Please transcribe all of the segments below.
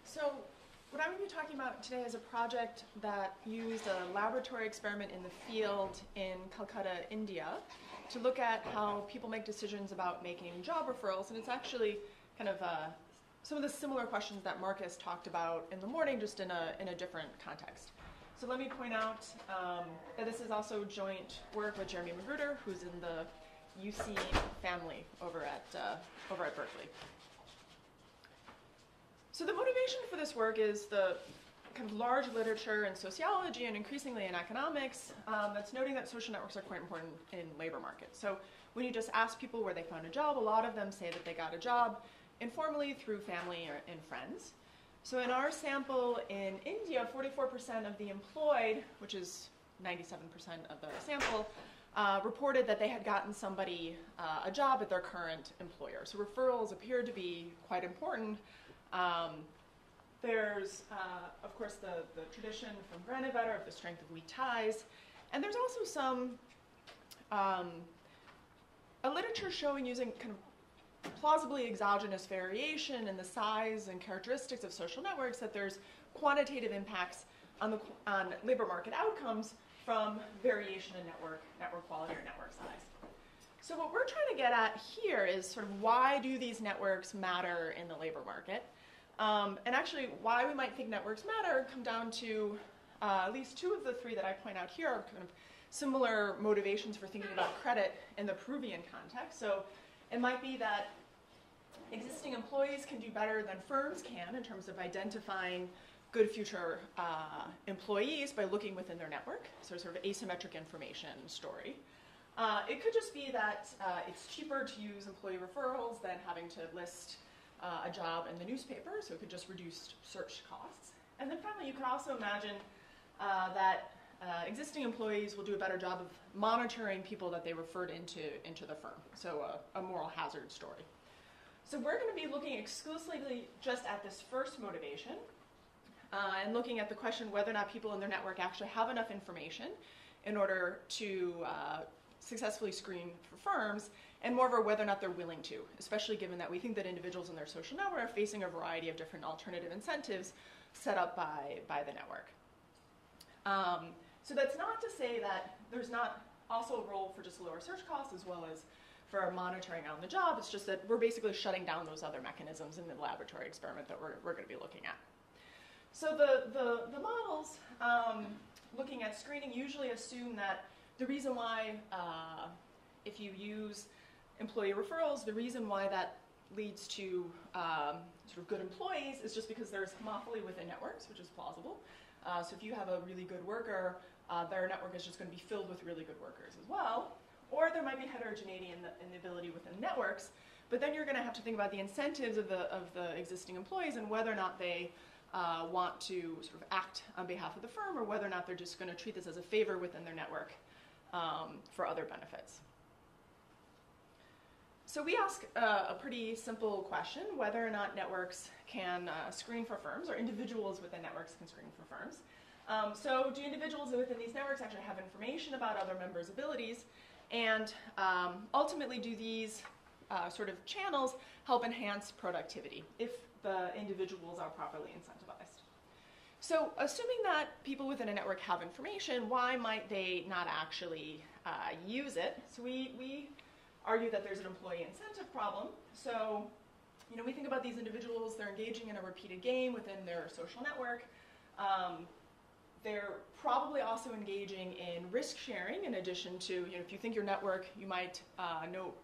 So what I'm going to be talking about today is a project that used a laboratory experiment in the field in Calcutta, India, to look at how people make decisions about making job referrals. And it's actually kind of some of the similar questions that Marcus talked about in the morning, just in a different context. So let me point out that this is also joint work with Jeremy Magruder, who's in the UC family over at Berkeley. So the motivation for this work is the kind of large literature in sociology and increasingly in economics that's noting that social networks are quite important in labor markets. So when you just ask people where they found a job, a lot of them say that they got a job informally through family and friends. So in our sample in India, 44% of the employed, which is 97% of the sample, reported that they had gotten somebody a job at their current employer. So referrals appear to be quite important. There's, of course, the tradition from Granovetter of the strength of weak ties. And there's also some a literature showing using kind of plausibly exogenous variation in the size and characteristics of social networks that there's quantitative impacts on labor market outcomes from variation in network quality or network size. So what we're trying to get at here is sort of why do these networks matter in the labor market? And actually why we might think networks matter come down to at least two of the three that I point out here are kind of similar motivations for thinking about credit in the Peruvian context. So it might be that existing employees can do better than firms can in terms of identifying good future employees by looking within their network, so sort of asymmetric information story. It could just be that it's cheaper to use employee referrals than having to list a job in the newspaper, so it could just reduce search costs. And then finally, you could also imagine that existing employees will do a better job of monitoring people that they referred into the firm, so a moral hazard story. So we're going to be looking exclusively just at this first motivation and looking at the question whether or not people in their network actually have enough information in order to successfully screen for firms, and moreover, whether or not they're willing to, especially given that we think that individuals in their social network are facing a variety of different alternative incentives set up by the network. So that's not to say that there's not also a role for just lower search costs as well as for monitoring on the job. It's just that we're basically shutting down those other mechanisms in the laboratory experiment that we're going to be looking at. So the models looking at screening usually assume that the reason why, if you use employee referrals, the reason why that leads to sort of good employees is just because there's homophily within networks, which is plausible. So if you have a really good worker, their network is just going to be filled with really good workers as well. Or there might be heterogeneity in the ability within networks, but then you're going to have to think about the incentives of the existing employees and whether or not they want to sort of act on behalf of the firm, or whether or not they're just going to treat this as a favor within their network for other benefits. So we ask a pretty simple question, whether or not networks can screen for firms, or individuals within networks can screen for firms. So do individuals within these networks actually have information about other members' abilities? And ultimately, do these sort of channels help enhance productivity if the individuals are properly incentivized? So assuming that people within a network have information, why might they not actually use it? So we argue that there's an employee incentive problem. So we think about these individuals, they're engaging in a repeated game within their social network. They're probably also engaging in risk sharing in addition to, if you think your network, you might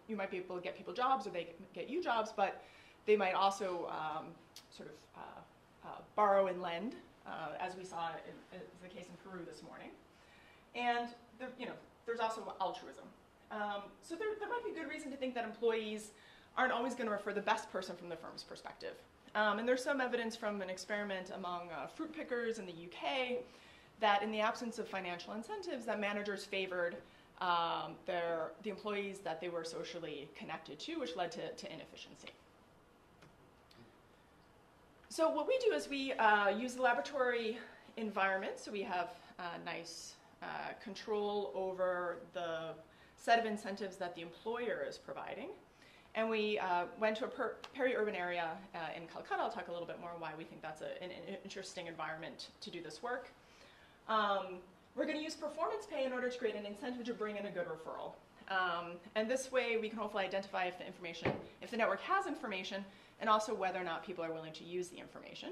you might be able to get people jobs, or they get you jobs, but they might also sort of borrow and lend, as we saw in the case in Peru this morning. And there's also altruism. So there might be good reason to think that employees aren't always going to refer the best person from the firm's perspective. And there's some evidence from an experiment among fruit pickers in the UK that in the absence of financial incentives, that managers favored the employees that they were socially connected to, which led to inefficiency. So what we do is we use the laboratory environment, so we have nice control over the set of incentives that the employer is providing. And we went to a peri-urban area in Calcutta. I'll talk a little bit more why we think that's an interesting environment to do this work. We're going to use performance pay in order to create an incentive to bring in a good referral. And this way we can hopefully identify if the network has information, and also whether or not people are willing to use the information.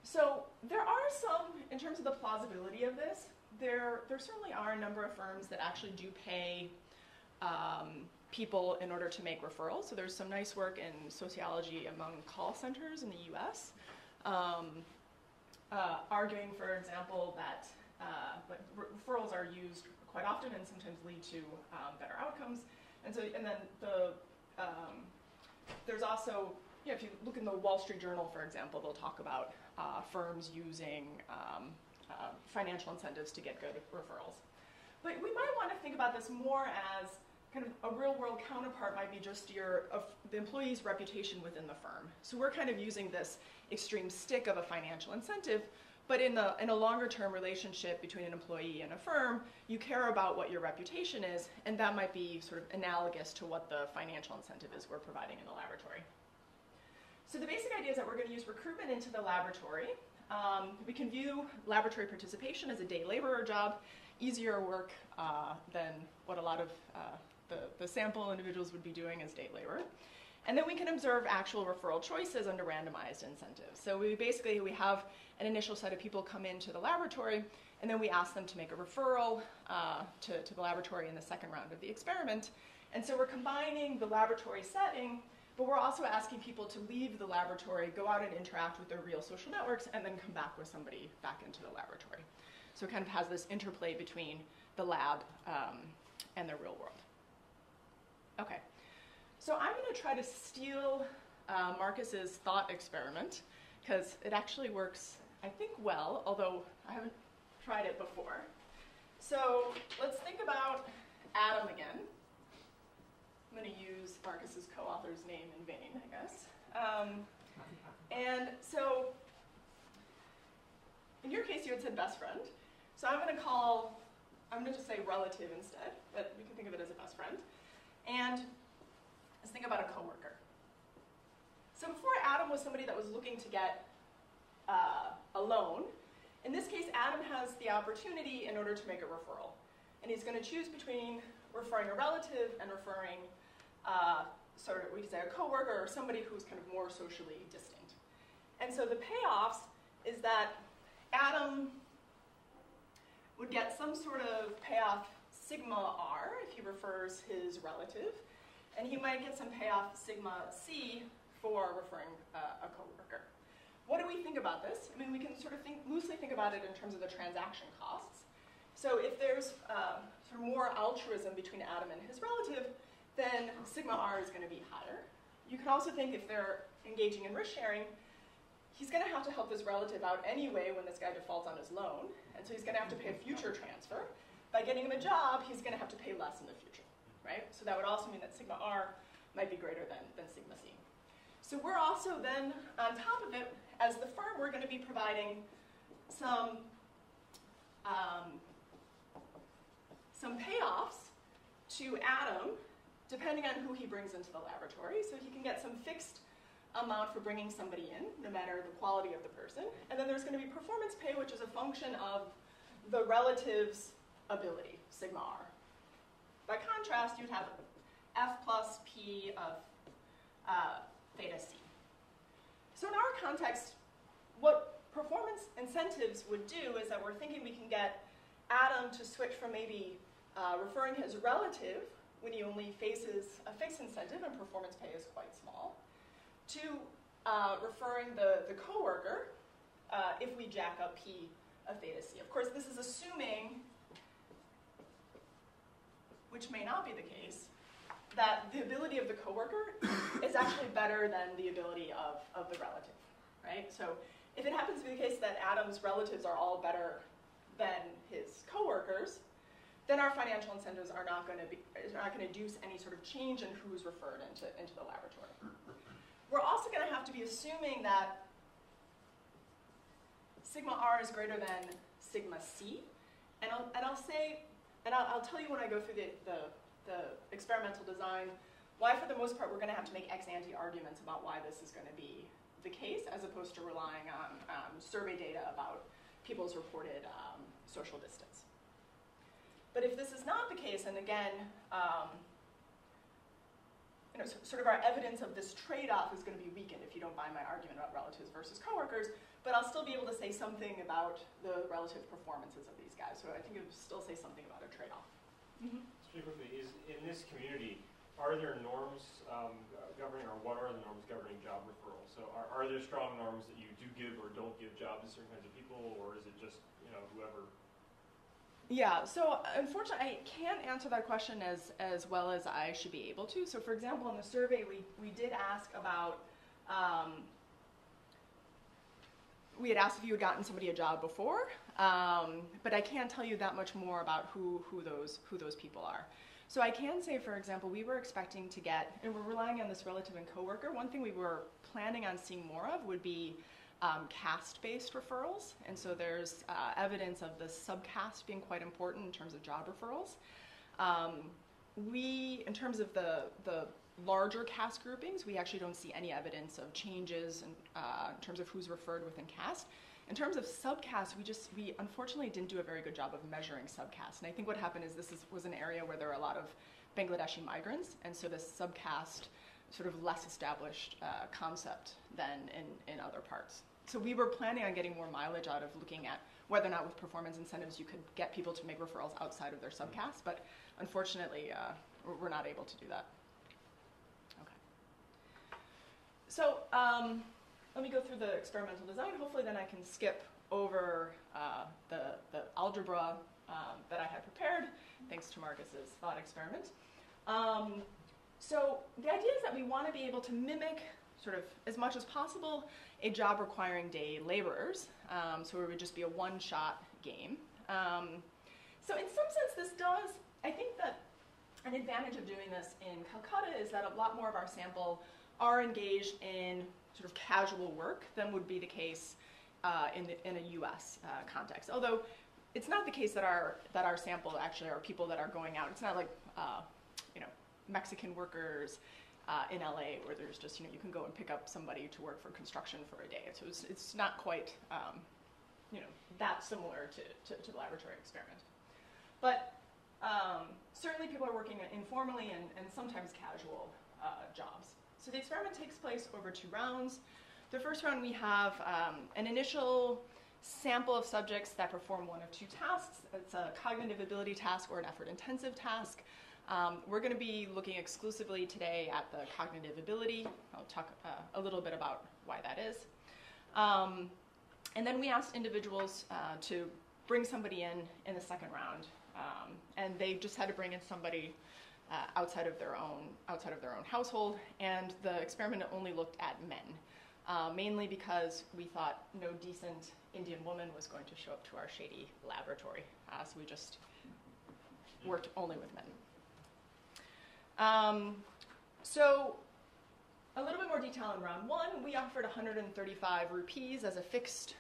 So there are some, in terms of the plausibility of this, there certainly are a number of firms that actually do pay people in order to make referrals. So there's some nice work in sociology among call centers in the US, arguing, for example, that referrals are used quite often and sometimes lead to better outcomes. And then there's also, if you look in the Wall Street Journal, for example, they'll talk about firms using financial incentives to get good referrals. But we might want to think about this more as kind of a real-world counterpart might be just the employee's reputation within the firm. So we're kind of using this extreme stick of a financial incentive, but in a longer-term relationship between an employee and a firm, you care about what your reputation is, and that might be sort of analogous to what the financial incentive is we're providing in the laboratory. So the basic idea is that we're going to use recruitment into the laboratory. We can view laboratory participation as a day laborer job, easier work than what a lot of the sample individuals would be doing as day labor. And then we can observe actual referral choices under randomized incentives. So we have an initial set of people come into the laboratory, and then we ask them to make a referral to the laboratory in the second round of the experiment. And so we're combining the laboratory setting, but we're also asking people to leave the laboratory, go out and interact with their real social networks, and then come back with somebody back into the laboratory. So it kind of has this interplay between the lab and the real world. Okay, so I'm going to try to steal Marcus's thought experiment, because it actually works, I think, well, although I haven't tried it before. So let's think about Adam again. I'm going to use Marcus's co-author's name in vain, I guess. And so in your case, you had said best friend. So I'm going to just say relative instead, but we can think of it as a best friend. And let's think about a coworker. So before, Adam was somebody that was looking to get a loan. In this case, Adam has the opportunity in order to make a referral. And he's going to choose between referring a relative and referring we could say a coworker or somebody who's kind of more socially distant. And so the payoffs is that Adam would get some sort of payoff sigma r if he refers his relative, and he might get some payoff sigma c for referring a coworker. What do we think about this? I mean, we can sort of loosely think about it in terms of the transaction costs. So if there's sort of more altruism between Adam and his relative, then sigma r is going to be higher. You can also think if they're engaging in risk sharing, he's going to have to help his relative out anyway when this guy defaults on his loan, and so he's going to have to pay a future transfer. By getting him a job, he's going to have to pay less in the future, right? So that would also mean that sigma r might be greater than sigma c. So we're also then, on top of it, as the firm, we're going to be providing some payoffs to Adam, depending on who he brings into the laboratory. So he can get some fixed amount for bringing somebody in, no matter the quality of the person. And then there's going to be performance pay, which is a function of the relative's ability, sigma r. By contrast, you'd have f plus p of theta c. So in our context, what performance incentives would do is that we're thinking we can get Adam to switch from maybe referring his relative when he only faces a fixed incentive and performance pay is quite small, to referring the coworker if we jack up p of theta c. Of course, this is assuming, which may not be the case, that the ability of the coworker is actually better than the ability of the relative, right? So if it happens to be the case that Adam's relatives are all better than his coworkers, then our financial incentives are not going to induce any sort of change in who's referred into the laboratory. We're also going to have to be assuming that sigma r is greater than sigma c, and I'll tell you when I go through the experimental design why for the most part we're going to have to make ex-ante arguments about why this is going to be the case, as opposed to relying on survey data about people's reported social distance. But if this is not the case, and again, sort of our evidence of this trade-off is going to be weakened if you don't buy my argument about relatives versus coworkers, but I'll still be able to say something about the relative performances of these guys. So I think it would still say something about a trade-off. Mm-hmm. Just quickly, in this community, are there norms governing, or what are the norms governing job referral? So are there strong norms that you do give or don't give jobs to certain kinds of people, or is it just, whoever? Yeah, so unfortunately, I can't answer that question as well as I should be able to. So for example, in the survey, we did ask about, we had asked if you had gotten somebody a job before, but I can't tell you that much more about who those people are. So I can say, for example, we were expecting to get, and we're relying on this relative and coworker, one thing we were planning on seeing more of would be caste-based referrals. And so there's evidence of the subcaste being quite important in terms of job referrals. In terms of the larger caste groupings, we actually don't see any evidence of changes in terms of who's referred within caste. In terms of subcaste, we unfortunately didn't do a very good job of measuring subcaste. And I think what happened is this was an area where there were a lot of Bangladeshi migrants, and so this subcaste sort of less established concept than in other parts. So we were planning on getting more mileage out of looking at whether or not with performance incentives you could get people to make referrals outside of their subcaste, but unfortunately we're not able to do that. Okay. So let me go through the experimental design. Hopefully then I can skip over the algebra that I had prepared, thanks to Marcus's thought experiment. So the idea is that we want to be able to mimic, sort of as much as possible, a job requiring day laborers. So it would just be a one-shot game. So in some sense this does, I think that an advantage of doing this in Calcutta is that a lot more of our sample are engaged in sort of casual work than would be the case in a US context. Although it's not the case that our sample actually are people that are going out. It's not like Mexican workers in LA where there's just, you can go and pick up somebody to work for construction for a day. So it's not quite that similar to the laboratory experiment. But certainly people are working informally and sometimes casual jobs. So the experiment takes place over 2 rounds. The first round we have an initial sample of subjects that perform one of 2 tasks. It's a cognitive ability task or an effort-intensive task. We're going to be looking exclusively today at the cognitive ability. I'll talk a little bit about why that is. And then we asked individuals to bring somebody in the second round. And they just had to bring in somebody outside of their own household, and the experiment only looked at men, mainly because we thought no decent Indian woman was going to show up to our shady laboratory, so we just worked only with men. So a little bit more detail in round 1. We offered 135 rupees as a fixed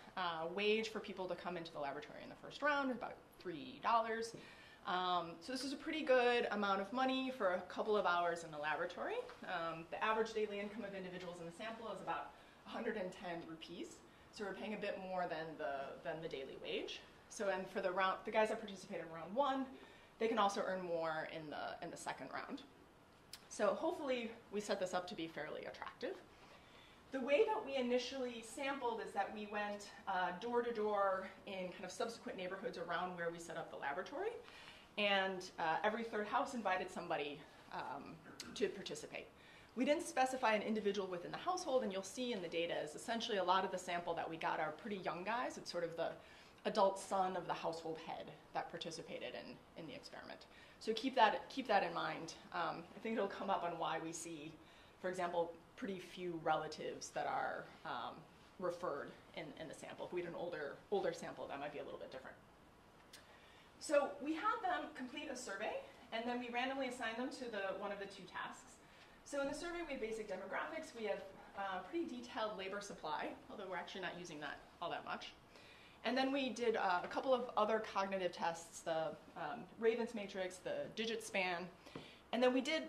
wage for people to come into the laboratory in the first round, about $3. So this is a pretty good amount of money for a couple of hours in the laboratory. The average daily income of individuals in the sample is about 110 rupees. So we're paying a bit more than the daily wage. So and for the guys that participated in round 1, they can also earn more in the second round. So hopefully we set this up to be fairly attractive. The way that we initially sampled is that we went door to door in kind of subsequent neighborhoods around where we set up the laboratory. And every third house invited somebody to participate. We didn't specify an individual within the household, and you'll see in the data is essentially a lot of the sample that we got are pretty young guys. It's sort of the adult son of the household head that participated in the experiment. So keep that in mind. I think it'll come up on why we see, for example, pretty few relatives that are referred in the sample. If we had an older sample, that might be a little bit different. So we had them complete a survey, and then we randomly assigned them to one of the 2 tasks. So in the survey, we have basic demographics. We have pretty detailed labor supply, although we're actually not using that all that much. And then we did a couple of other cognitive tests, the Raven's matrix, the digit span. And then we did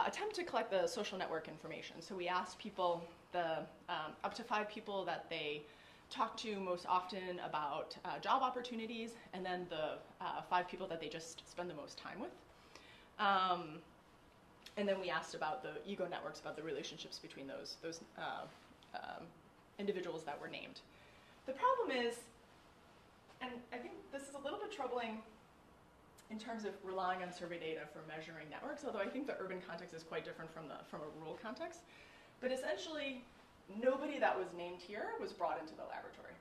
attempt to collect the social network information. So we asked people, up to 5 people that they talk to most often about job opportunities, and then the 5 people that they just spend the most time with. And then we asked about the ego networks, about the relationships between those individuals that were named. The problem is, and I think this is a little bit troubling in terms of relying on survey data for measuring networks, although I think the urban context is quite different from a rural context. But essentially, nobody that was named here was brought into the laboratory.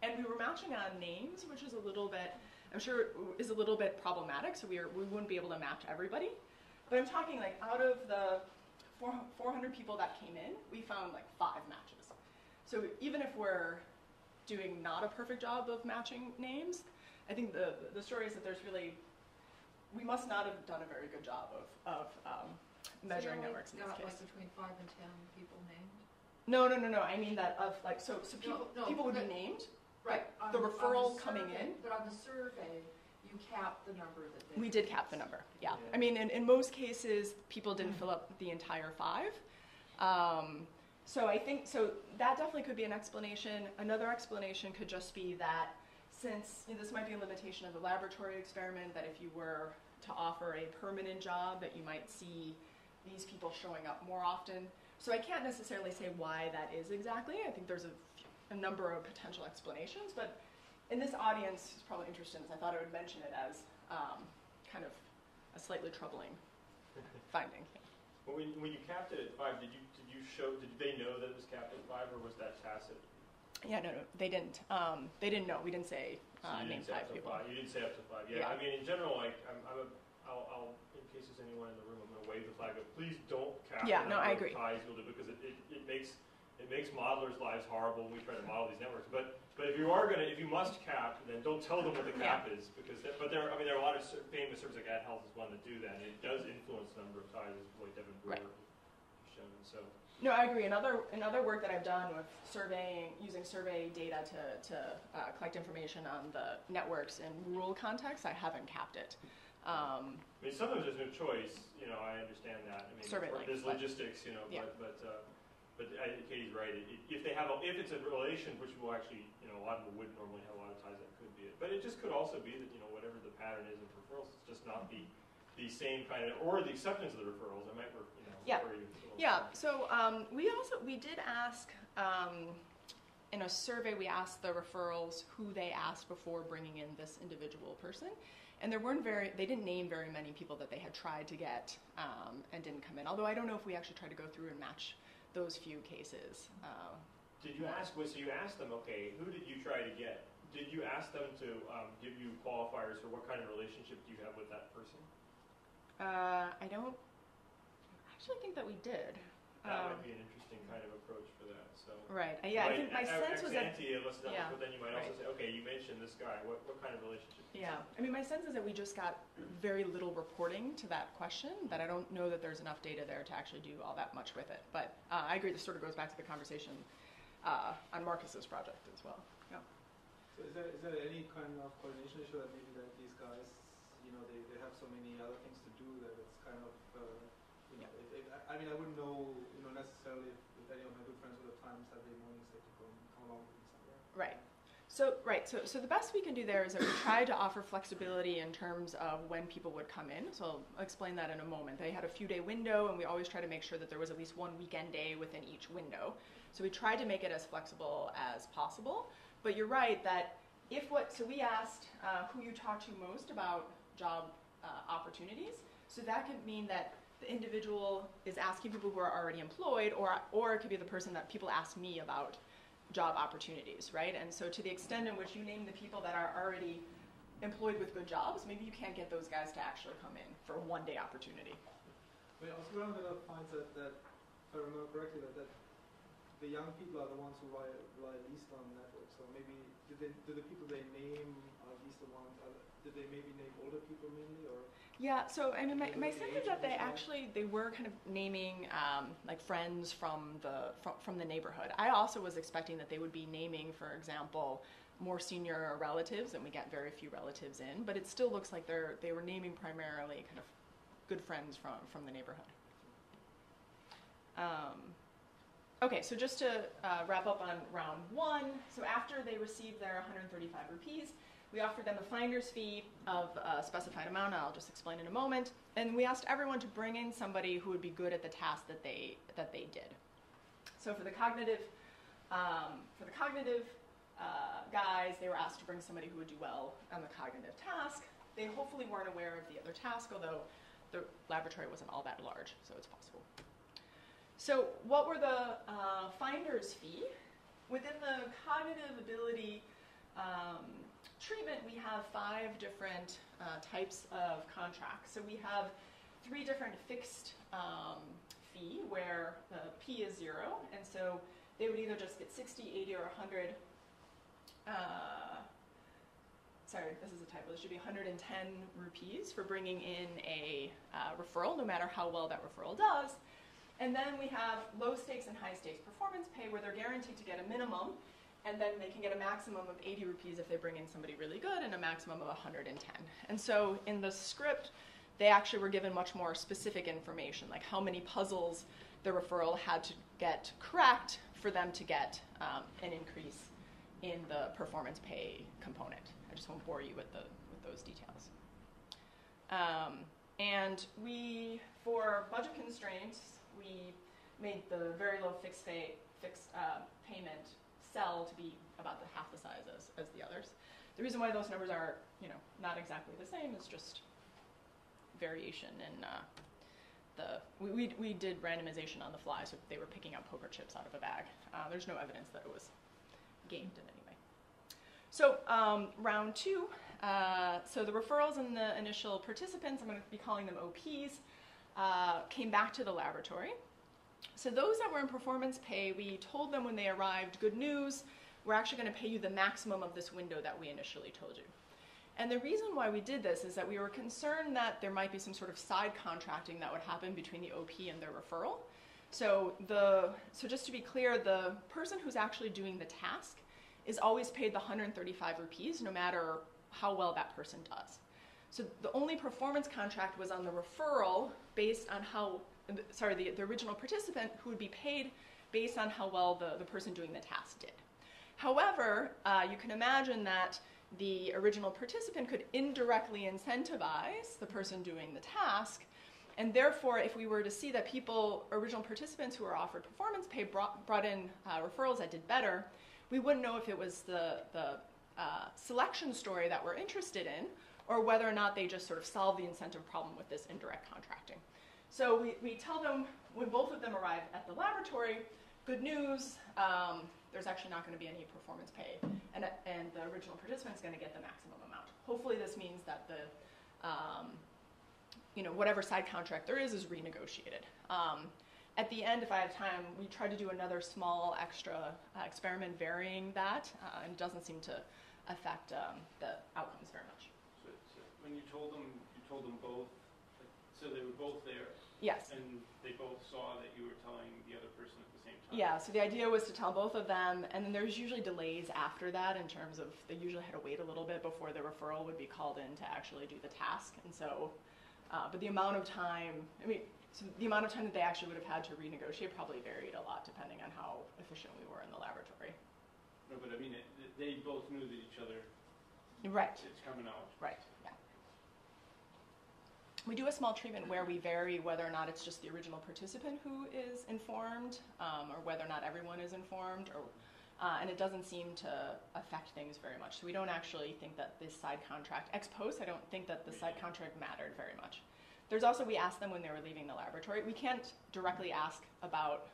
And we were matching on names, which is a little bit, I'm sure is a little bit problematic, so we wouldn't be able to match everybody. But I'm talking like out of the 400 people that came in, we found like 5 matches. So even if we're doing not a perfect job of matching names, I think the story is that we must not have done a very good job of measuring networks in this case. Like between 5 and 10 people named? No. I mean that of like, so people would be named. Right. The referral coming in. But on the survey, you capped the number that they... We did cap the number, yeah. I mean, in most cases, people didn't fill up the entire 5. So I think, that definitely could be an explanation. Another explanation could just be that since this might be a limitation of the laboratory experiment, that if you were to offer a permanent job, that you might see these people showing up more often. So I can't necessarily say why that is exactly. I think there's a number of potential explanations, but in this audience who's probably interested in this, I thought I would mention it as kind of a slightly troubling finding. Well, when you capped it at 5, did they know that it was capped at 5, or was that tacit? Yeah, no, they didn't. They didn't know. We didn't say name 5 people. You didn't say up to 5. Yeah. I mean, in general, like I'll in case there's anyone in the room, I'm going to wave the flag. But please don't cap. Yeah, no, I agree. Ties will do, because it makes modelers' lives horrible when we try to model these networks. But if you must cap, then don't tell them what the cap is, because there are a lot of famous surveys like AdHealth is one that do that, and it does influence the number of ties, as like Devin Brewer has shown. So. No, I agree. Another work that I've done with using survey data to collect information on the networks in rural contexts, I haven't capped it. I mean, sometimes there's no choice. I understand that. I mean, survey there's logistics. Yeah. But Katie's right. If it's a relation, which will actually, a lot of them wouldn't normally have a lot of ties, that could be it. But it just could also be that whatever the pattern is of referrals, it's just not the same kind of, or the acceptance of the referrals. It might work. Yeah. Yeah. So we did ask in a survey. We asked the referrals who they asked before bringing in this individual person, and they didn't name very many people that they had tried to get and didn't come in. Although I don't know if we actually tried to go through and match those few cases. Did you ask? So you asked them, okay, who did you try to get? Did you ask them to give you qualifiers for what kind of relationship do you have with that person? I don't actually think that we did. That might be an interesting kind of approach for that. So right. Yeah. I think my sense was that. But then you might also say, okay, you mentioned this guy. What kind of relationship? Yeah. I mean, my sense is that we just got very little reporting to that question, that I don't know that there's enough data there to actually do all that much with it. But I agree. This sort of goes back to the conversation on Marcus's project as well. Yeah. So is there any kind of coordination issue that maybe that these guys, they have so many other things to do that it's kind of, I mean, I wouldn't know, necessarily if any of my good friends would have time Saturday mornings that to come along with me somewhere. Right. So the best we can do there is that we try to offer flexibility in terms of when people would come in. So I'll explain that in a moment. They had a few-day window, and we always try to make sure that there was at least one weekend day within each window. So we tried to make it as flexible as possible. But you're right that so we asked who you talk to most about job opportunities. So that could mean that the individual is asking people who are already employed, or it could be the person that people ask me about job opportunities, right? And so to the extent in which you name the people that are already employed with good jobs, maybe you can't get those guys to actually come in for a one-day opportunity. I mean, also one of the points that if I remember correctly, that the young people are the ones who rely least on networks. So maybe do the people they name are at least the ones? Did they maybe name older people mainly, or? Yeah, so I mean, my sense is that they were kind of naming like friends from the neighborhood. I also was expecting that they would be naming, for example, more senior relatives, and we get very few relatives in. But it still looks like they were naming primarily kind of good friends from the neighborhood. Okay, so just to wrap up on round one, so after they received their 135 rupees, we offered them a finder's fee of a specified amount. I'll just explain in a moment. And we asked everyone to bring in somebody who would be good at the task that they did. So for the cognitive guys, they were asked to bring somebody who would do well on the cognitive task. They hopefully weren't aware of the other task, although the laboratory wasn't all that large, so it's possible. So what were the finder's fee? Within the cognitive ability treatment, we have 5 different types of contracts. So we have 3 different fixed fee where the P is 0, and so they would either just get 60, 80, or 100. Sorry, this is a typo. It should be 110 rupees for bringing in a referral, no matter how well that referral does. And then we have low stakes and high stakes performance pay, where they're guaranteed to get a minimum, and then they can get a maximum of 80 rupees if they bring in somebody really good, and a maximum of 110. And so in the script, they actually were given much more specific information, like how many puzzles the referral had to get correct for them to get an increase in the performance pay component. I just won't bore you with those details. And we, for budget constraints, we made the very low fixed payment cell to be about half the size as the others. The reason why those numbers are, not exactly the same is just variation in we did randomization on the fly, so they were picking out poker chips out of a bag. There's no evidence that it was gamed in any way. So round 2, so the referrals and the initial participants, I'm going to be calling them OPs, came back to the laboratory. So those that were in performance pay, we told them when they arrived, good news, we're actually going to pay you the maximum of this window that we initially told you. And the reason why we did this is that we were concerned that there might be some sort of side contracting that would happen between the OP and their referral. So just to be clear, the person who's actually doing the task is always paid the 135 rupees, no matter how well that person does. So the only performance contract was on the referral based on the original participant, who would be paid based on how well the person doing the task did. However, you can imagine that the original participant could indirectly incentivize the person doing the task, and therefore, if we were to see that original participants who were offered performance pay brought in referrals that did better, we wouldn't know if it was the selection story that we're interested in, or whether or not they just sort of solve the incentive problem with this indirect contracting. So we tell them when both of them arrive at the laboratory, good news, there's actually not going to be any performance pay, and the original participant's going to get the maximum amount. Hopefully this means that the whatever side contract there is renegotiated. At the end, if I have time, we try to do another small extra experiment varying that, and it doesn't seem to affect the outcomes very much. So when you told them both, so they were both there? Yes. And they both saw that you were telling the other person at the same time? Yeah, so the idea was to tell both of them, and then there's usually delays after that in terms of they usually had to wait a little bit before the referral would be called in to actually do the task. And so, but the amount of time, so the amount of time that they actually would have had to renegotiate probably varied a lot depending on how efficient we were in the laboratory. No, but they both knew that each other. Right. It's coming out. Right. Yeah. We do a small treatment where we vary whether or not it's just the original participant who is informed, or whether or not everyone is informed, and it doesn't seem to affect things very much. So we don't actually think that this side contract, ex post, I don't think that the side contract mattered very much. There's also, we asked them when they were leaving the laboratory. We can't directly ask about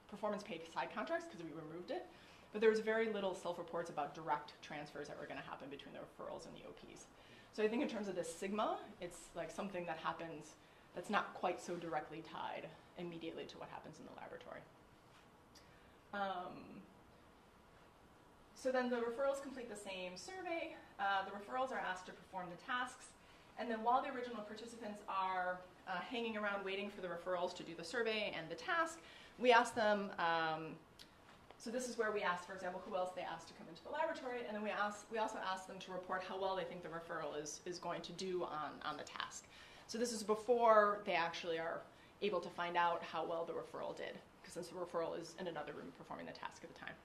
performance paid side contracts because we removed it, but there was very little self-reports about direct transfers that were going to happen between the referrals and the OPs. So I think in terms of this sigma, it's like something that happens that's not quite so directly tied immediately to what happens in the laboratory. So then the referrals complete the same survey. The referrals are asked to perform the tasks. And then while the original participants are hanging around waiting for the referrals to do the survey and the task, we ask them, so this is where we ask, for example, who else they asked to come into the laboratory, and then we also ask them to report how well they think the referral is going to do on the task. So this is before they actually are able to find out how well the referral did, because since the referral is in another room performing the task at the time.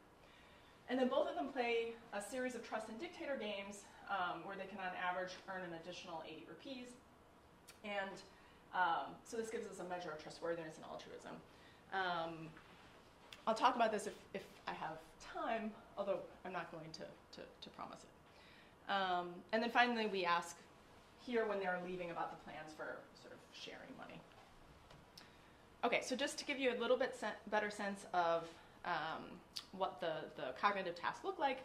And then both of them play a series of trust and dictator games where they can on average earn an additional 80 rupees. And so this gives us a measure of trustworthiness and altruism. I'll talk about this if I have time, although I'm not going to promise it. And then finally, we ask here when they're leaving about the plans for sort of sharing money. Okay, so just to give you a little bit better sense of what the cognitive tasks look like,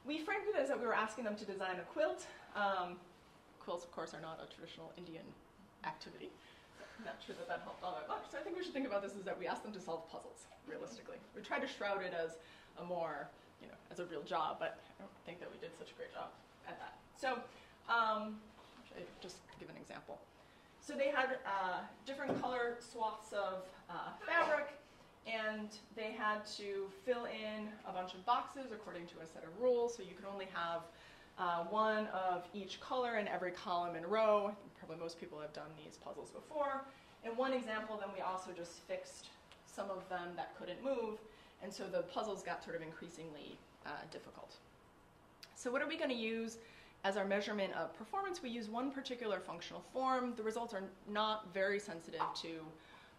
we framed it as that we were asking them to design a quilt. Quilts, of course, are not a traditional Indian activity. I'm not sure that helped all that much. So I think we should think about this as that we asked them to solve puzzles, realistically. We tried to shroud it as a more, as a real job, but I don't think that we did such a great job at that. So I'll just give an example. So they had different color swaths of fabric, and they had to fill in a bunch of boxes according to a set of rules. So you could only have one of each color in every column and row. I think probably most people have done these puzzles before. In one example, then we also just fixed some of them that couldn't move, and so the puzzles got sort of increasingly difficult. So what are we going to use as our measurement of performance? We use one particular functional form. The results are not very sensitive to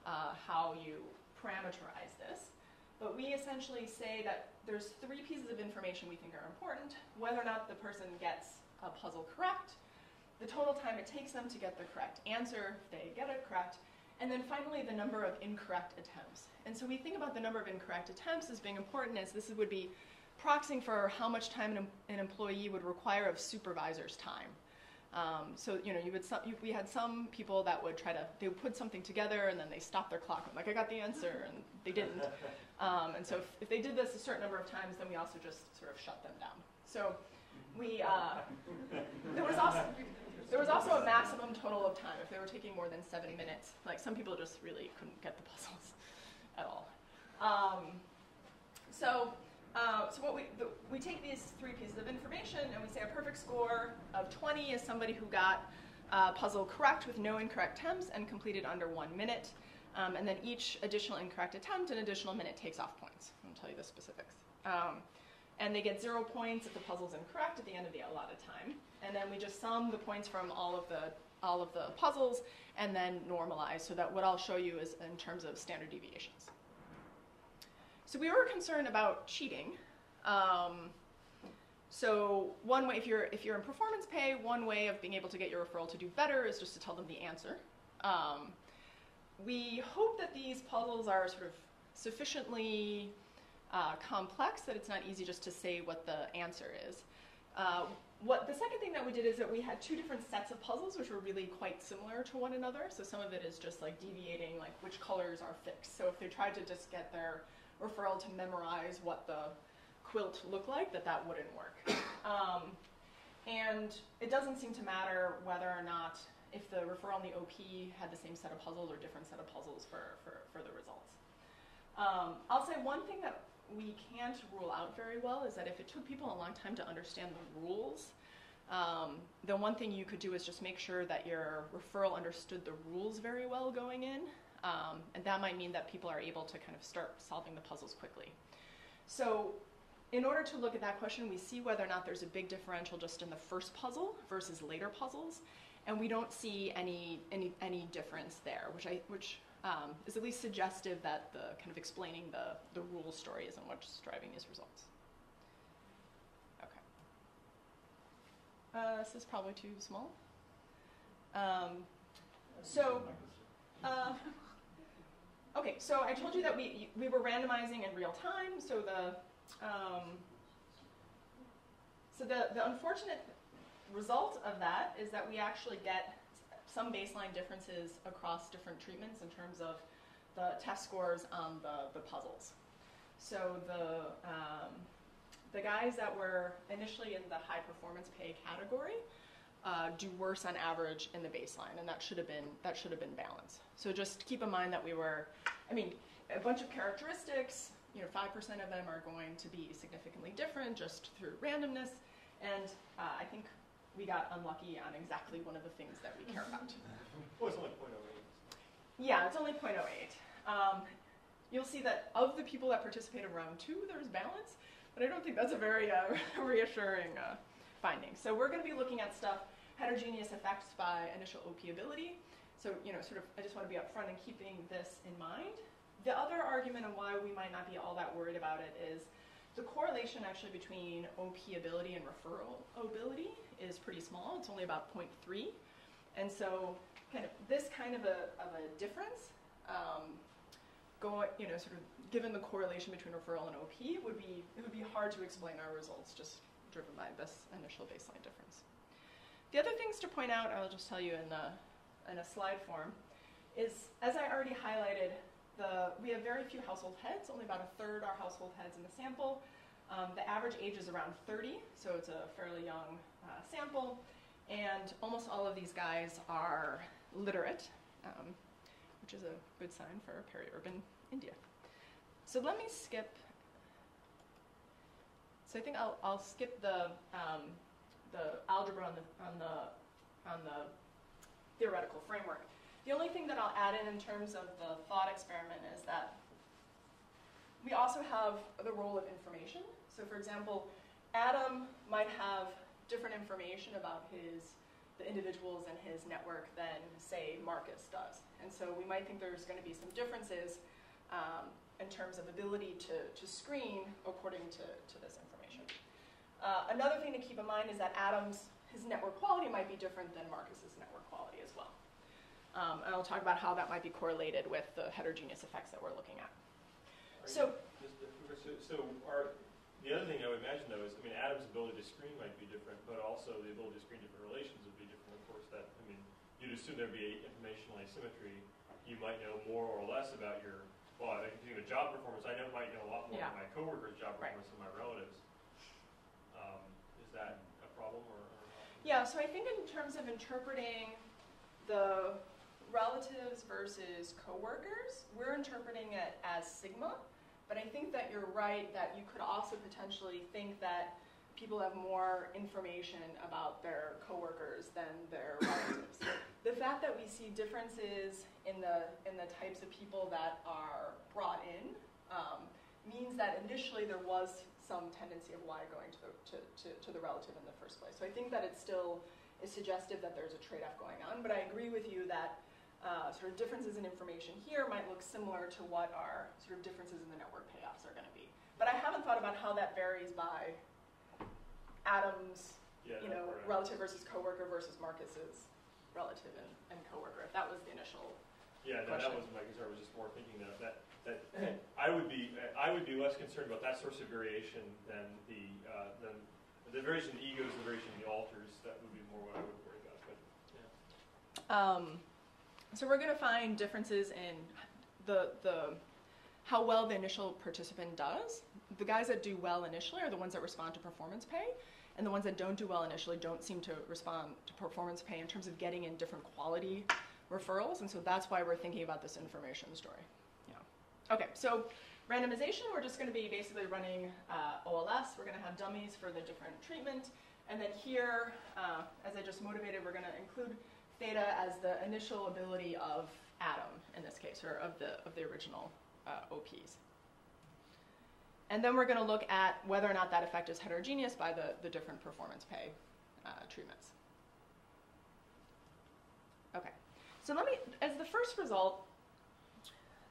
how you parameterize this, but we essentially say that there's 3 pieces of information we think are important: whether or not the person gets a puzzle correct, the total time it takes them to get the correct answer if they get it correct, and then finally the number of incorrect attempts. And so we think about the number of incorrect attempts as being important, as this would be proxying for how much time an employee would require of supervisor's time. So we had some people that would they would put something together and then they stopped their clock. I'm like, I got the answer, and they didn't. And so if they did this a certain number of times, then we also just sort of shut them down. So we there was also a maximum total of time if they were taking more than 7 minutes. Like some people just really couldn't get the puzzles at all. So what we take these 3 pieces of information and we say a perfect score of 20 is somebody who got a puzzle correct with no incorrect attempts and completed under 1 minute. And then each additional incorrect attempt, an additional minute takes off points. I'll tell you the specifics. And they get 0 points if the puzzle's incorrect at the end of the allotted time. And then we just sum the points from all of the puzzles and then normalize, so that what I'll show you is in terms of standard deviations. So we were concerned about cheating. So one way, if you're in performance pay, one way of being able to get your referral to do better is just to tell them the answer. We hope that these puzzles are sort of sufficiently complex that it's not easy just to say what the answer is. The second thing that we did is that we had 2 different sets of puzzles which were really quite similar to one another. So some of it is just like deviating, like which colors are fixed. So if they tried to just get their referral to memorize what the quilt looked like, that wouldn't work. And it doesn't seem to matter whether or not if the referral and the OP had the same set of puzzles or different set of puzzles for the results. I'll say one thing that we can't rule out very well is that if it took people a long time to understand the rules, then one thing you could do is just make sure that your referral understood the rules very well going in. And that might mean that people are able to kind of start solving the puzzles quickly. So in order to look at that question, we see whether or not there's a big differential just in the first puzzle versus later puzzles. And we don't see any difference there, which is at least suggestive that the kind of explaining the rule story isn't what's driving these results. Okay. This is probably too small. Okay, so I told you that we were randomizing in real time. So the unfortunate result of that is that we actually get some baseline differences across different treatments in terms of the test scores on the puzzles. So the guys that were initially in the high performance pay category do worse on average in the baseline, and that should have been balanced. So just keep in mind that a bunch of characteristics, 5% of them are going to be significantly different just through randomness, and I think we got unlucky on exactly one of the things that we care about. Well, it's only 0.08. Yeah, it's only 0.08. You'll see that of the people that participated in round 2, there's balance, but I don't think that's a very reassuring finding. So we're going to be looking at stuff, heterogeneous effects by initial OP ability. So, I just want to be upfront in keeping this in mind. The other argument on why we might not be all that worried about it is the correlation actually between OP ability and referral ability is pretty small. It's only about 0.3. And so this kind of a difference, given the correlation between referral and OP, it would be hard to explain our results just driven by this initial baseline difference. The other things to point out, I'll just tell you in a slide form, is as I already highlighted, we have very few household heads. Only about a third are household heads in the sample. The average age is around 30, so it's a fairly young sample. And almost all of these guys are literate, which is a good sign for peri-urban India. So let me skip. So I think I'll skip the algebra on the theoretical framework. The only thing that I'll add in terms of the thought experiment is that we also have the role of information. So for example, Adam might have different information about the individuals in his network than, say, Marcus does. And so we might think there's going to be some differences in terms of ability to screen according to this information. Another thing to keep in mind is that his network quality might be different than Marcus's network quality as well. And I'll talk about how that might be correlated with the heterogeneous effects that we're looking at. The other thing I would imagine, though, is, Adam's ability to screen might be different, but also the ability to screen different relations would be different. Of course, you'd assume there'd be informational asymmetry. You might know more or less about if you think of job performance, I might know a lot more about my coworkers' job performance than my relatives. Is that a problem or not? Yeah, so I think in terms of interpreting the relatives versus coworkers, we're interpreting it as sigma. But I think that you're right that you could also potentially think that people have more information about their coworkers than their relatives. The fact that we see differences in the types of people that are brought in means that initially there was some tendency of Y going to the relative in the first place. So I think that it still is suggestive that there's a trade-off going on. But I agree with you that sort of differences in information here might look similar to what our sort of differences in the network payoffs are going to be. But I haven't thought about how that varies by Adam's relative versus coworker versus Marcus's relative and coworker, if that was the initial question. That wasn't my concern. I was just more thinking that I would be less concerned about that source of variation than the variation in the egos, the variation in the alters. That would be more what I would worry about. But yeah. So we're going to find differences in how well the initial participant does. The guys that do well initially are the ones that respond to performance pay, and the ones that don't do well initially don't seem to respond to performance pay in terms of getting in different quality referrals, and so that's why we're thinking about this information story. Yeah. Okay, so randomization, we're just going to be basically running OLS. We're going to have dummies for the different treatment, and then here, as I just motivated, we're going to include theta as the initial ability of Adam in this case, or of the original OPs. And then we're going to look at whether or not that effect is heterogeneous by the different performance pay treatments. Okay, so as the first result,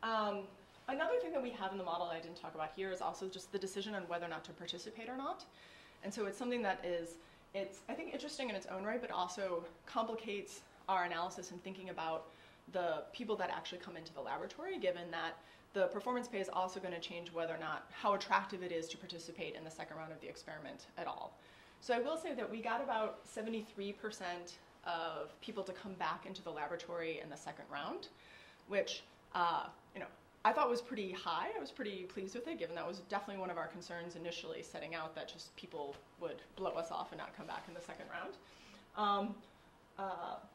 another thing that we have in the model I didn't talk about here is also just the decision on whether or not to participate or not. And so it's something that it's I think interesting in its own right, but also complicates our analysis in thinking about the people that actually come into the laboratory, given that the performance pay is also going to change whether or not how attractive it is to participate in the second round of the experiment at all. So I will say that we got about 73% of people to come back into the laboratory in the second round, which I thought was pretty high. I was pretty pleased with it, given that was definitely one of our concerns initially setting out, that just people would blow us off and not come back in the second round.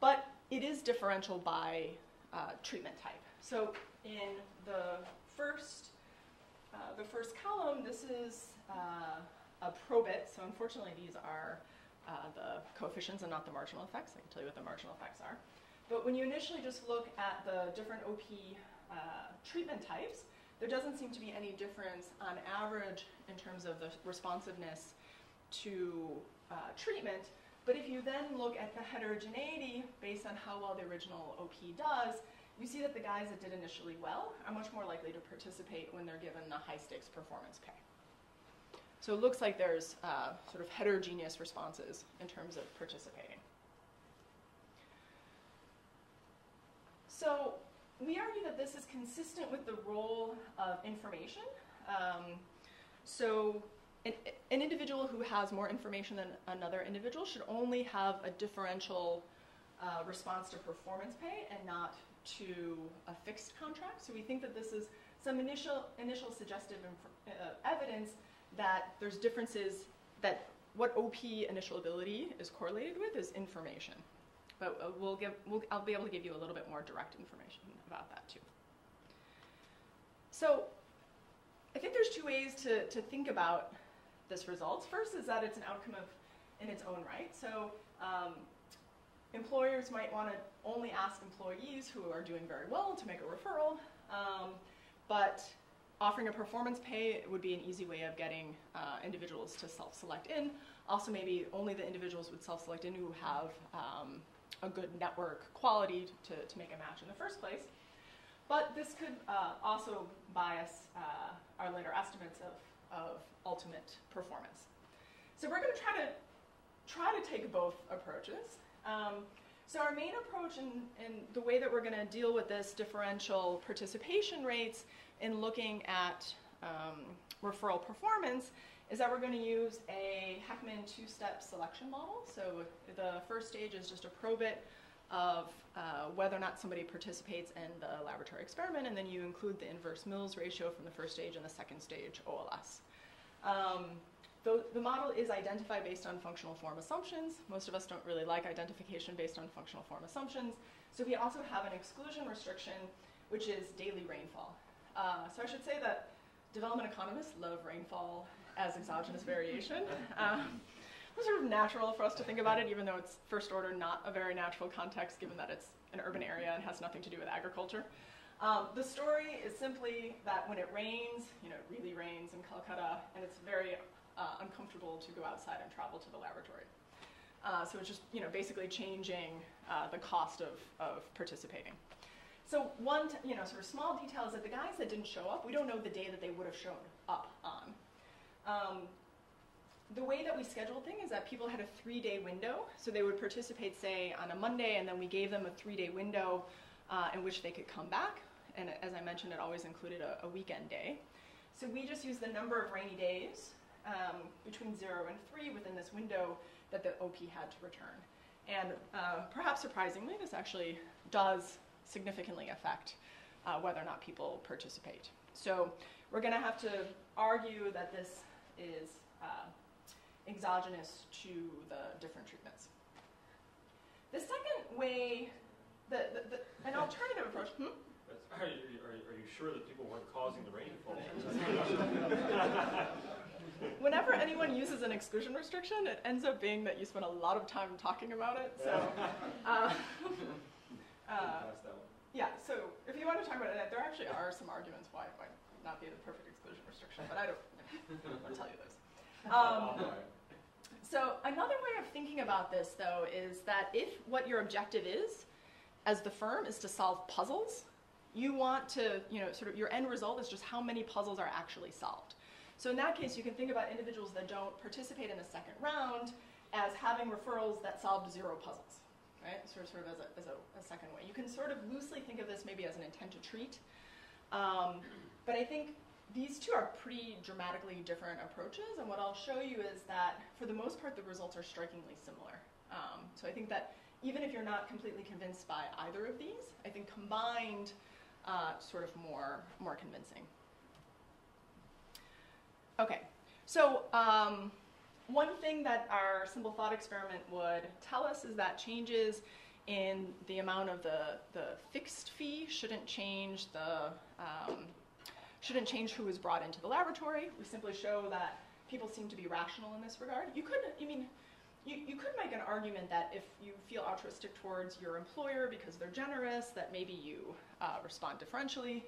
But it is differential by treatment type. So in the first column, this is a probit. So unfortunately, these are the coefficients and not the marginal effects. I can tell you what the marginal effects are. But when you initially just look at the different OP treatment types, there doesn't seem to be any difference on average in terms of the responsiveness to treatment. But if you then look at the heterogeneity based on how well the original OP does, you see that the guys that did initially well are much more likely to participate when they're given the high-stakes performance pay. So it looks like there's sort of heterogeneous responses in terms of participating. So we argue that this is consistent with the role of information. So an individual who has more information than another individual should only have a differential response to performance pay and not to a fixed contract. So we think that this is some initial suggestive evidence that there's differences, that what OP initial ability is correlated with is information. But I'll be able to give you a little bit more direct information about that too. So I think there's two ways to think about this result. First is that it's an outcome in its own right. So employers might want to only ask employees who are doing very well to make a referral, but offering a performance pay would be an easy way of getting individuals to self-select in. Also, maybe only the individuals would self-select in who have a good network quality to make a match in the first place. But this could also bias our later estimates of ultimate performance. So we're going to try to take both approaches. So our main approach in the way that we're going to deal with this differential participation rates in looking at referral performance is that we're going to use a Heckman two-step selection model. So the first stage is just a probit of whether or not somebody participates in the laboratory experiment, and then you include the inverse Mills ratio from the first stage and the second stage OLS. The model is identified based on functional form assumptions. Most of us don't really like identification based on functional form assumptions. So we also have an exclusion restriction, which is daily rainfall. So I should say that development economists love rainfall as exogenous variation. It's sort of natural for us to think about it, even though it's first order not a very natural context, given that it's an urban area and has nothing to do with agriculture. The story is simply that when it rains, it really rains in Calcutta, and it's very uncomfortable to go outside and travel to the laboratory. So it's just basically changing the cost of participating. So one sort of small detail is that the guys that didn't show up, we don't know the day that they would have shown up on. The way that we scheduled things is that people had a 3-day window. So they would participate, say, on a Monday, and then we gave them a 3-day window in which they could come back. And as I mentioned, it always included a weekend day. So we just used the number of rainy days between 0 and 3 within this window that the OP had to return. And perhaps surprisingly, this actually does significantly affect whether or not people participate. So we're going to have to argue that this is exogenous to the different treatments. The second way, an alternative approach. Are you sure that people weren't causing the rainfall? Whenever anyone uses an exclusion restriction, it ends up being that you spend a lot of time talking about it. So, yeah. So if you want to talk about it, there actually are some arguments why it might not be the perfect exclusion restriction, but I don't want to tell you those. So another way of thinking about this, though, is that if what your objective is, as the firm, is to solve puzzles, you want to, sort of your end result is just how many puzzles are actually solved. So in that case, you can think about individuals that don't participate in the second round as having referrals that solved 0 puzzles, right? Sort of as a second way. You can sort of loosely think of this maybe as an intent to treat. But I think these two are pretty dramatically different approaches, and what I'll show you is that, for the most part, the results are strikingly similar. So I think that even if you're not completely convinced by either of these, I think combined, sort of more convincing. Okay, so one thing that our simple thought experiment would tell us is that changes in the amount of the fixed fee shouldn't change who is brought into the laboratory. We simply show that people seem to be rational in this regard. you could make an argument that if you feel altruistic towards your employer because they're generous, that maybe you respond differentially.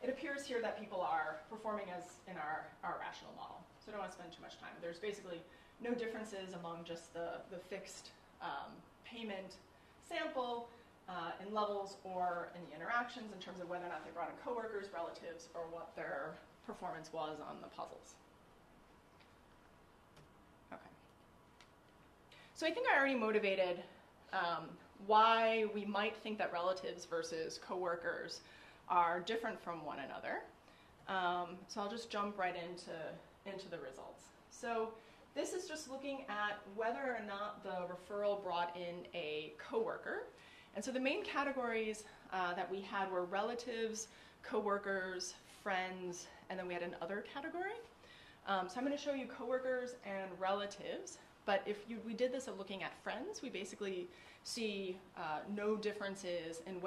It appears here that people are performing as in our rational model. So I don't want to spend too much time. There's basically no differences among just the fixed payment sample in levels or in the interactions in terms of whether or not they brought in coworkers, relatives, or what their performance was on the puzzles. Okay. So I think I already motivated why we might think that relatives versus coworkers are different from one another. So I'll just jump right into the results. So this is just looking at whether or not the referral brought in a coworker. And so the main categories that we had were relatives, coworkers, friends, and then we had an other category. So I'm going to show you coworkers and relatives. But if we did this of looking at friends, we basically see no differences in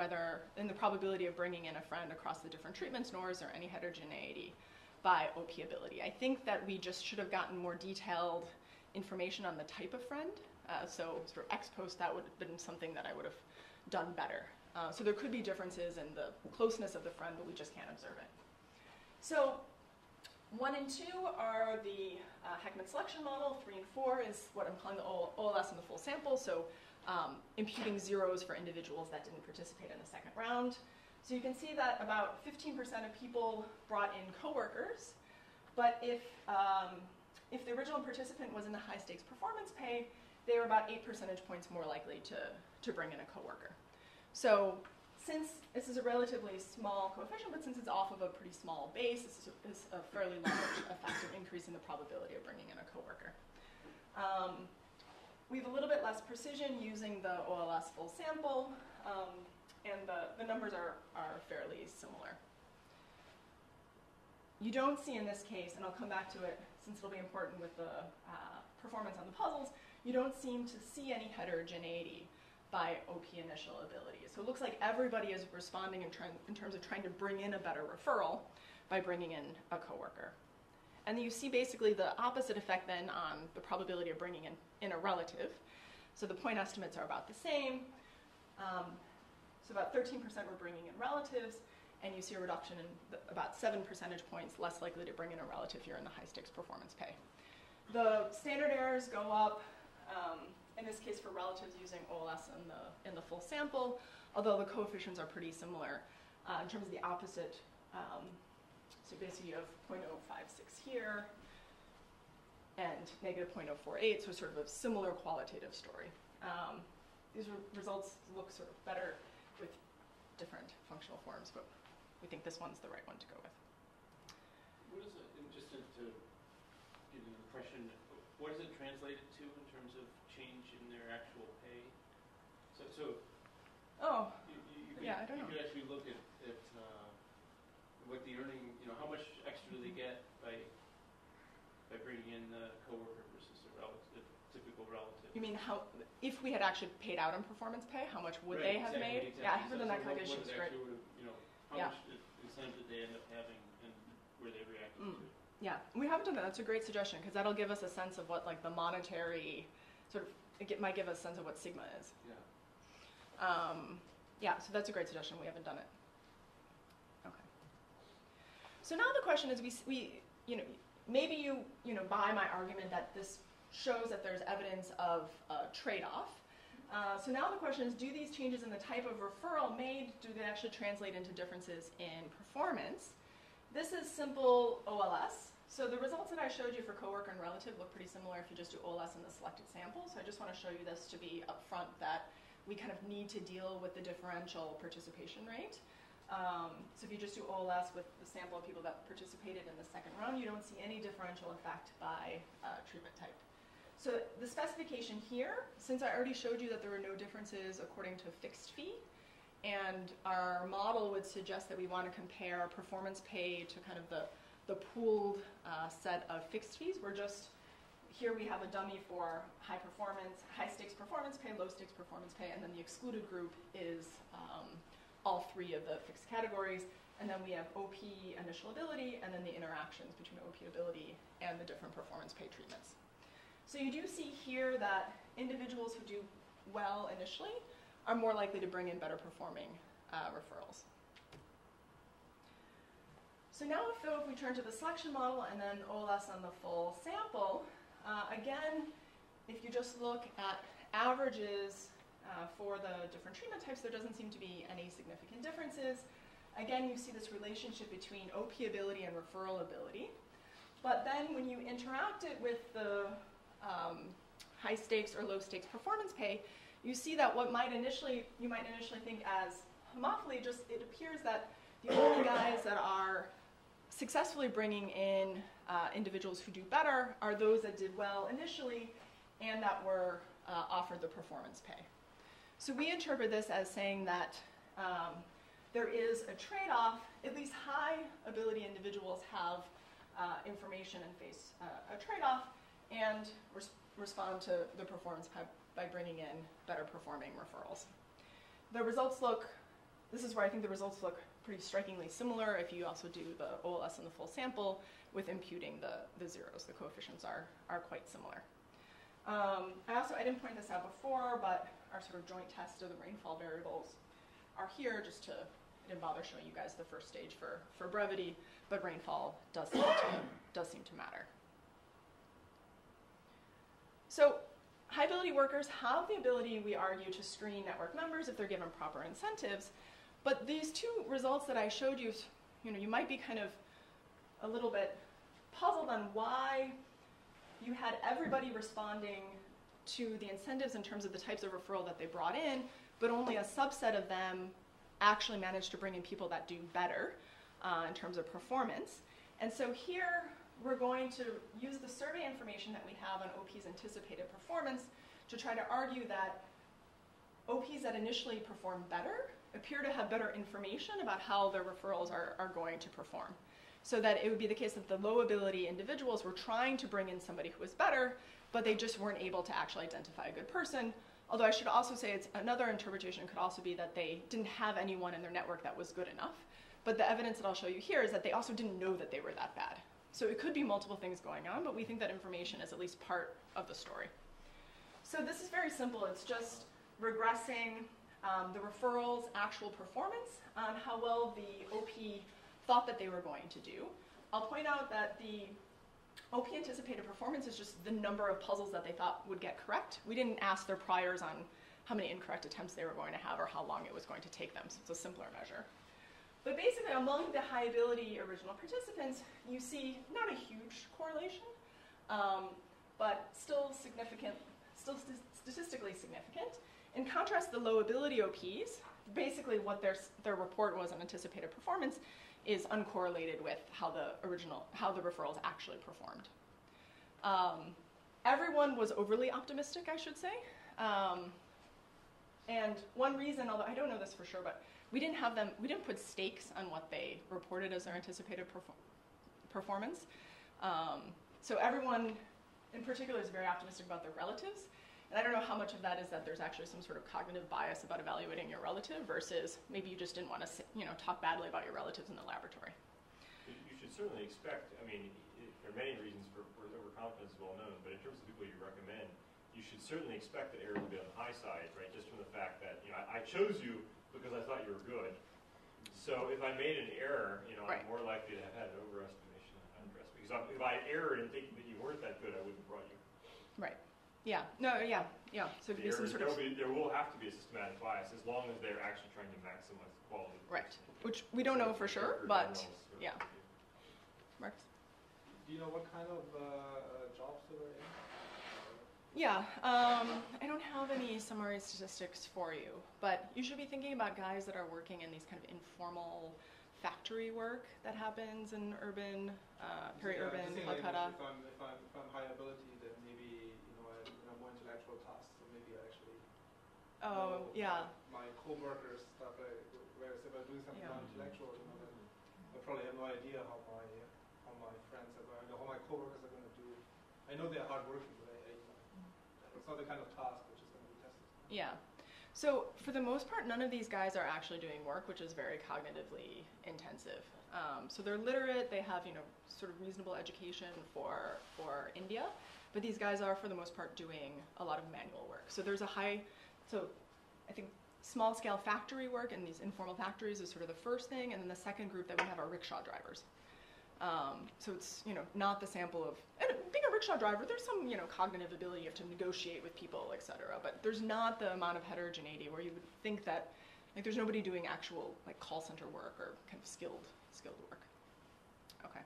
the probability of bringing in a friend across the different treatments, nor is there any heterogeneity by OP ability. I think that we just should have gotten more detailed information on the type of friend. So sort of ex post, that would have been something that I would have done better. So there could be differences in the closeness of the friend, but we just can't observe it. So 1 and 2 are the Heckman selection model. 3 and 4 is what I'm calling the OLS in the full sample, so imputing zeros for individuals that didn't participate in the second round. So you can see that about 15% of people brought in coworkers, but if the original participant was in the high stakes performance pay, they were about 8 percentage points more likely to bring in a coworker. So since this is a relatively small coefficient, but since it's off of a pretty small base, this is a fairly large effective increase in the probability of bringing in a coworker. We have a little bit less precision using the OLS full sample, and the numbers are fairly similar. You don't see in this case, and I'll come back to it since it'll be important with the performance on the puzzles, you don't seem to see any heterogeneity by OP initial ability. So it looks like everybody is responding in terms of trying to bring in a better referral by bringing in a coworker. And you see basically the opposite effect then on the probability of bringing in a relative. So the point estimates are about the same. So about 13% were bringing in relatives, and you see a reduction in about 7 percentage points less likely to bring in a relative here in the high stakes performance pay. The standard errors go up, in this case for relatives using OLS in the full sample, although the coefficients are pretty similar in terms of the opposite. So basically you have 0.056 here and negative 0.048, so sort of a similar qualitative story. These results look sort of better with different functional forms, but we think this one's the right one to go with. What is it, and just to get an impression, what is it translated to in terms of change in their actual pay? So Oh, I don't know. You could actually look at what the earning, how much extra do they get by bringing in the coworker versus the typical relative? you mean if we had actually paid out on performance pay, how much would they have made? Exactly. Yeah, I haven't done that calculation. It's great. How much incentive did they end up having, and were they reacting to it? Yeah, we haven't done that. That's a great suggestion, because that'll give us a sense of what the monetary might give us a sense of what sigma is. Yeah. Yeah, so that's a great suggestion. We haven't done it. Okay. So now the question is, maybe you buy my argument that this shows that there's evidence of a trade-off. So now the question is, do these changes in the type of referral made, do they actually translate into differences in performance? This is simple OLS. So the results that I showed you for coworker and relative look pretty similar if you just do OLS in the selected sample. So I just want to show you this to be upfront that we kind of need to deal with the differential participation rate. So if you just do OLS with the sample of people that participated in the second round, you don't see any differential effect by treatment type. So the specification here, since I already showed you that there were no differences according to fixed fee, and our model would suggest that we want to compare performance pay to kind of the pooled set of fixed fees. Here we have a dummy for high stakes performance pay, low stakes performance pay, and then the excluded group is all 3 of the fixed categories. And then we have OP initial ability, and then the interactions between OP ability and the different performance pay treatments. So you do see here that individuals who do well initially are more likely to bring in better performing referrals. So now if we turn to the selection model and then OLS on the full sample, again, if you just look at averages for the different treatment types, there doesn't seem to be any significant differences. Again, you see this relationship between OP ability and referral ability. But then when you interact it with the high stakes or low stakes performance pay, you see that what you might initially think as homophily, just it appears that the only guys that are successfully bringing in individuals who do better are those that did well initially and that were offered the performance pay. So we interpret this as saying that there is a trade-off. At least high ability individuals have information and face a trade-off and respond to the performance by bringing in better performing referrals. The results this is where I think the results look pretty strikingly similar if you also do the OLS in the full sample with imputing the zeros. The coefficients are quite similar. I didn't point this out before, but our sort of joint test of the rainfall variables are here just to, I didn't bother showing you guys the first stage for brevity, but rainfall does seem to matter. So high ability workers have the ability, we argue, to screen network members if they're given proper incentives. But these two results that I showed you, you might be kind of a little bit puzzled on why you had everybody responding to the incentives in terms of the types of referral that they brought in, but only a subset of them actually managed to bring in people that do better in terms of performance. And so here we're going to use the survey information that we have on OP's anticipated performance to try to argue that OPs that initially perform better appear to have better information about how their referrals are going to perform. So that it would be the case that the low ability individuals were trying to bring in somebody who was better, but they just weren't able to actually identify a good person. Although I should also say another interpretation could also be that they didn't have anyone in their network that was good enough. But the evidence that I'll show you here is that they also didn't know that they were that bad. So it could be multiple things going on, but we think that information is at least part of the story. So this is very simple. It's just regressing the referral's actual performance on how well the OP thought that they were going to do. I'll point out that the OP anticipated performance is just the number of puzzles that they thought would get correct. We didn't ask their priors on how many incorrect attempts they were going to have or how long it was going to take them, so it's a simpler measure. But basically, among the high ability original participants, you see not a huge correlation, but still significant, still statistically significant. In contrast, the low ability OPs, basically what their report was on anticipated performance is uncorrelated with how the referrals actually performed. Everyone was overly optimistic, I should say. And one reason, although I don't know this for sure, but we didn't put stakes on what they reported as their anticipated performance. So everyone in particular is very optimistic about their relatives. And I don't know how much of that is that there's actually some sort of cognitive bias about evaluating your relative versus maybe you just didn't want to talk badly about your relatives in the laboratory. You should certainly expect, I mean, there are many reasons for overconfidence is well known, but in terms of people you recommend, you should certainly expect that error to be on the high side, right? Just from the fact that, I chose you because I thought you were good. So if I made an error, Right. I'm more likely to have had an overestimation than an underestimation. Because if I erred in thinking that you weren't that good, I wouldn't have brought you. Right. Yeah. No. Yeah. Yeah. So it'd be some sort of there will have to be a systematic bias as long as they're actually trying to maximize the quality. Right. Which we don't know for sure, but yeah. Marcus? Do you know what kind of jobs they were in? Yeah. I don't have any summary statistics for you, but you should be thinking about guys that are working in these kind of informal factory work that happens in urban, peri-urban, Calcutta. If I'm high ability, then maybe I'm more intellectual tasks, so maybe I actually know my co-workers stuff. Whereas if I'm doing something non-intellectual, then I probably have no idea how my friends are going, how my co-workers are going to do. I know they're hardworking, but it's not the kind of task which is going to be tested. Yeah. So for the most part, none of these guys are actually doing work, which is very cognitively intensive. So they're literate. They have sort of reasonable education for India. but these guys are, for the most part, doing a lot of manual work. So there's I think small-scale factory work in these informal factories is sort of the first thing, and then the second group that we have are rickshaw drivers. So it's, not the sample of, and being a rickshaw driver, there's some, cognitive ability, you have to negotiate with people, et cetera, but there's not the amount of heterogeneity where you would think that, there's nobody doing actual, call center work or kind of skilled work. Okay.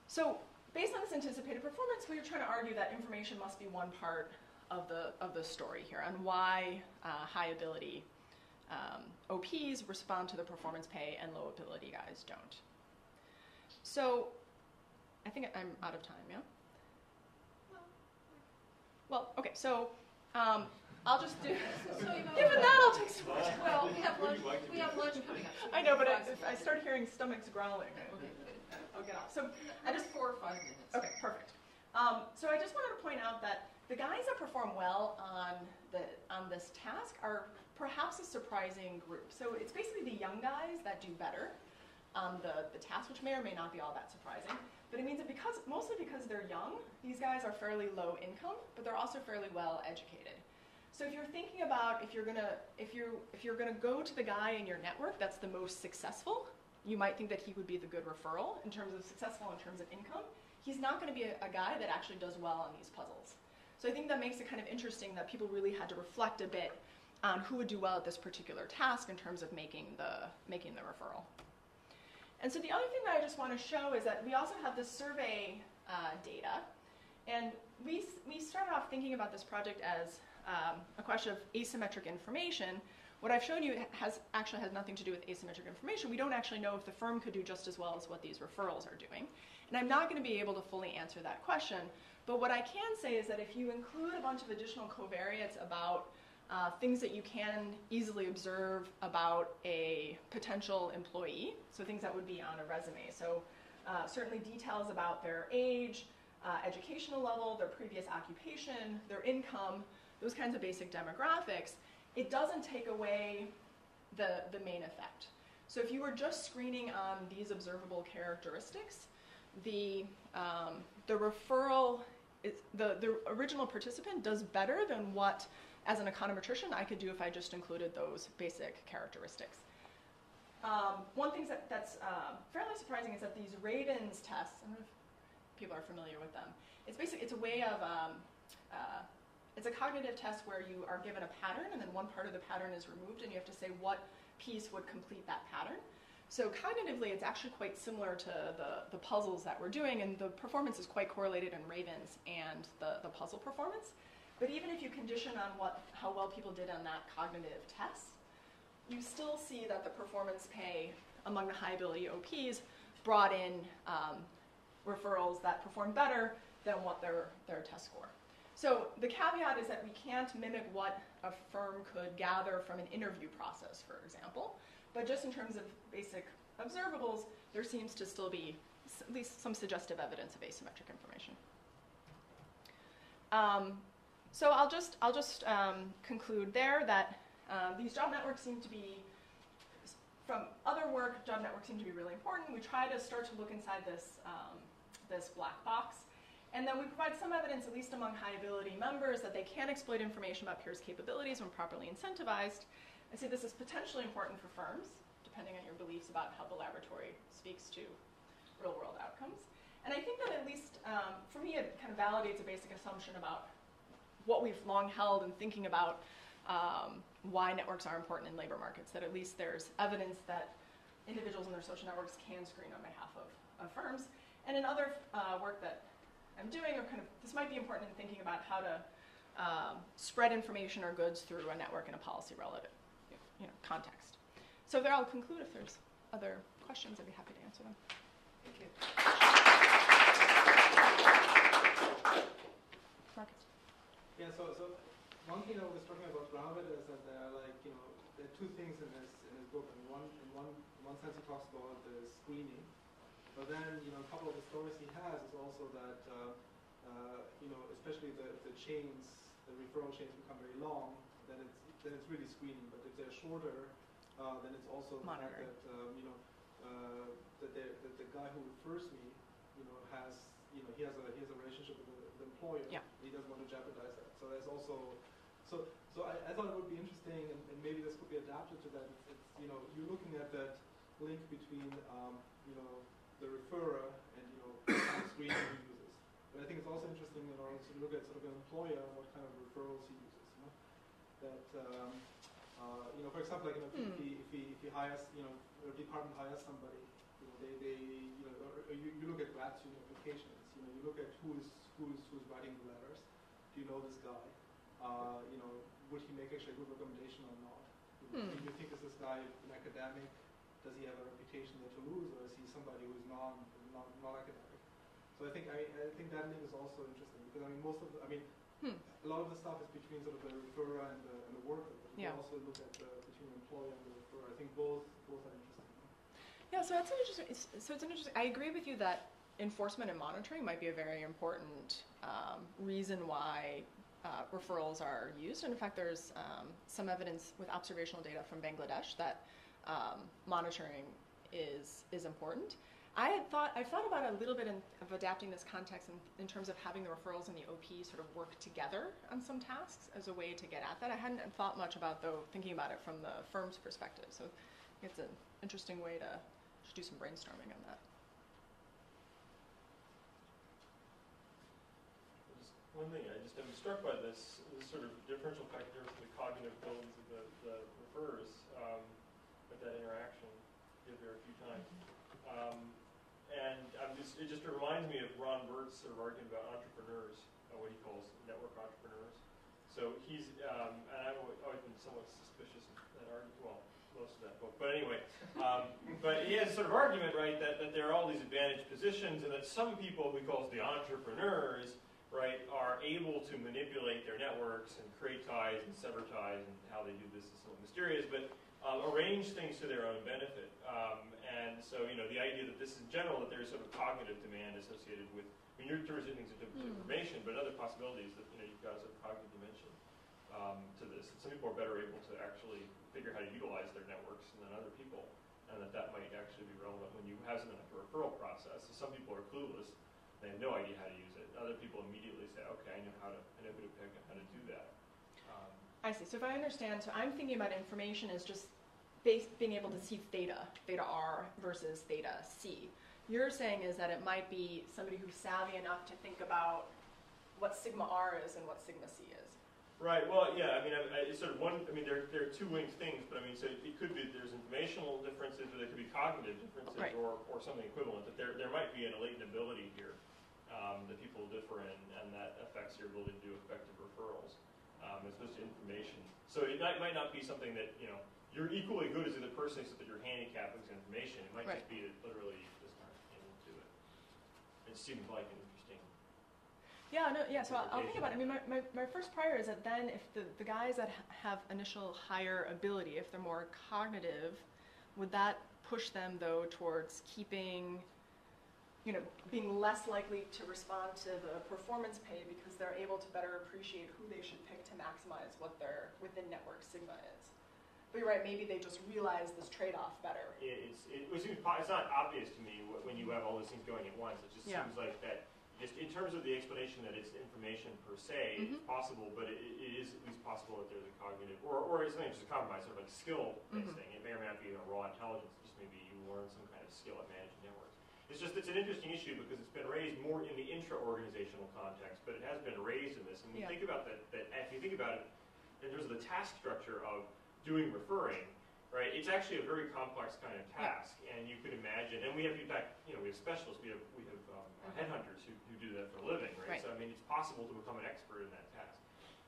So based on this anticipated performance, we were trying to argue that information must be one part of the story here on why high ability OPs respond to the performance pay and low ability guys don't. So I think I'm out of time, yeah? Well, okay, so I'll just do, given that, I'll take some more time. Well, we have lunch coming up. So I know, but if I start hearing stomachs growling, I'll get off. So I just 4 or 5 minutes. Okay, perfect. So I just wanted to point out that the guys that perform well on this task are perhaps a surprising group. So it's basically the young guys that do better on the task, which may or may not be all that surprising. But it means that mostly because they're young, these guys are fairly low income, but they're also fairly well educated. So if you're thinking about if you're gonna go to the guy in your network that's the most successful, you might think that he would be the good referral in terms of successful in terms of income. He's not going to be a guy that actually does well on these puzzles. So I think that makes it kind of interesting that people really had to reflect a bit on who would do well at this particular task in terms of making the referral. And so the other thing that I just want to show is that we also have this survey data, and we started off thinking about this project as a question of asymmetric information. What I've shown you actually has nothing to do with asymmetric information. We don't actually know if the firm could do just as well as what these referrals are doing. And I'm not going to be able to fully answer that question. But what I can say is that if you include a bunch of additional covariates about things that you can easily observe about a potential employee, so things that would be on a resume. So certainly details about their age, educational level, their previous occupation, their income, those kinds of basic demographics, it doesn't take away the main effect. So if you were just screening on these observable characteristics, the referral, the original participant does better than what, as an econometrician, I could do if I just included those basic characteristics. One thing that's fairly surprising is that these Ravens tests, I don't know if people are familiar with them, it's a way of, it's a cognitive test where you are given a pattern and then one part of the pattern is removed and you have to say what piece would complete that pattern. So cognitively, it's actually quite similar to the puzzles that we're doing, and the performance is quite correlated in Ravens and the puzzle performance. But even if you condition on how well people did on that cognitive test, you still see that the performance pay among the high ability OPs brought in referrals that perform better than what their test score. So the caveat is that we can't mimic what a firm could gather from an interview process, for example. But just in terms of basic observables, there seems to still be at least some suggestive evidence of asymmetric information. So I'll just conclude there that these job networks seem to be, from other work, job networks seem to be really important. We try to start to look inside this black box. And then we provide some evidence, at least among high ability members, that they can exploit information about peers' capabilities when properly incentivized. I say this is potentially important for firms, depending on your beliefs about how the laboratory speaks to real-world outcomes. And I think that at least, for me, it kind of validates a basic assumption about what we've long held in thinking about why networks are important in labor markets, that at least there's evidence that individuals and their social networks can screen on behalf of firms. And in other work that I'm doing, or kind of, this might be important in thinking about how to spread information or goods through a network in a policy relative context. So there, I'll conclude. If there's other questions, I'd be happy to answer them. Thank you. Marcus. Yeah, so one thing I was talking about Grounded is that there are there are two things in this book. And in one sense he talks about the screening, but then a couple of the stories he has is also that especially the chains, the referral chains become very long, then it's really screening. But if they're shorter, then it's also the fact that that the guy who refers me has he has a relationship with the employer. Yeah. He doesn't want to jeopardize that. So there's also so I thought it would be interesting, and maybe this could be adapted to that. It's you're looking at that link between the referrer and what kind of screening he uses. But I think it's also interesting to look at sort of an employer and what kind of referrals he uses. That for example, like if he hires a department hires somebody, you look at grad student applications. You look at who's writing the letters. Do you know this guy? Would he make actually a good recommendation or not? Do you think is this guy an academic? Does he have a reputation there to lose, or is he somebody who's non-academic? So I think that link is also interesting because a lot of the stuff is between sort of the referrer and the worker. But you can also look at between the employer and the referrer. I think both are interesting. Yeah, so that's an interesting. It's an interesting. I agree with you that enforcement and monitoring might be a very important reason why referrals are used. And in fact, there's some evidence with observational data from Bangladesh that monitoring is important. I've thought about a little bit of adapting this context in terms of having the referrals and the OP sort of work together on some tasks as a way to get at that. I hadn't thought much about thinking about it from the firm's perspective. So it's an interesting way to do some brainstorming on that. One thing, I'm struck by this sort of differential factor of the cognitive abilities of the referrers with that interaction. You'll hear a few times. And it just reminds me of Ron Burt's sort of argument about entrepreneurs, what he calls network entrepreneurs. So he's, and I've always been somewhat suspicious of that argument, well, most of that book. But anyway, but he has a sort of argument, right, that there are all these advantaged positions and that some people he calls the entrepreneurs, right, are able to manipulate their networks and create ties and sever ties, and how they do this is somewhat mysterious, but arrange things to their own benefit. And so, the idea that this is general, that there's sort of cognitive demand associated with, you're turning things into information, but other possibilities that, you've got a sort of cognitive dimension to this. And some people are better able to actually figure how to utilize their networks than other people, and that might actually be relevant when you have something like a referral process. So some people are clueless. They have no idea how to use it. Other people immediately say, okay, I know who to pick and how to do that. I see. So if I understand, so I'm thinking about information as just being able to see theta R versus theta C. You're saying is that it might be somebody who's savvy enough to think about what sigma R is and what sigma C is. Right. Well, yeah. It's sort of one. There are two linked things, but so it could be there's informational differences, but there could be cognitive differences, right, or something equivalent. That there might be a latent ability here that people differ in, and that affects your ability to do effective referrals. As opposed to information. So it might not be something that you're equally good as the other person, except that you're handicapped with information. It might just be that literally you just aren't able to do it. It seems like an interesting. Yeah, no, yeah. So I'll think about it. My first prior is that then if the guys that have initial higher ability, if they're more cognitive, would that push them though towards keeping, being less likely to respond to the performance pay because they're able to better appreciate who they should pick to maximize what their within network sigma is. But you're right, maybe they just realize this trade-off better. It's not obvious to me when you have all those things going at once. It just seems like that, just in terms of the explanation that it's information per se, it's possible, but it is at least possible that there's a cognitive, or it's not just a compromise, sort of like a skill-based thing. It may or may not be a raw intelligence, just maybe you learn some kind of skill at managing networks. It's an interesting issue because it's been raised more in the intra-organizational context, but it has been raised in this. And when you think about that, if you think about it in terms of the task structure of doing referring, right? It's actually a very complex kind of task, and you could imagine. And we have, in fact, we have specialists. We have headhunters who do that for a living, right? So it's possible to become an expert in that task.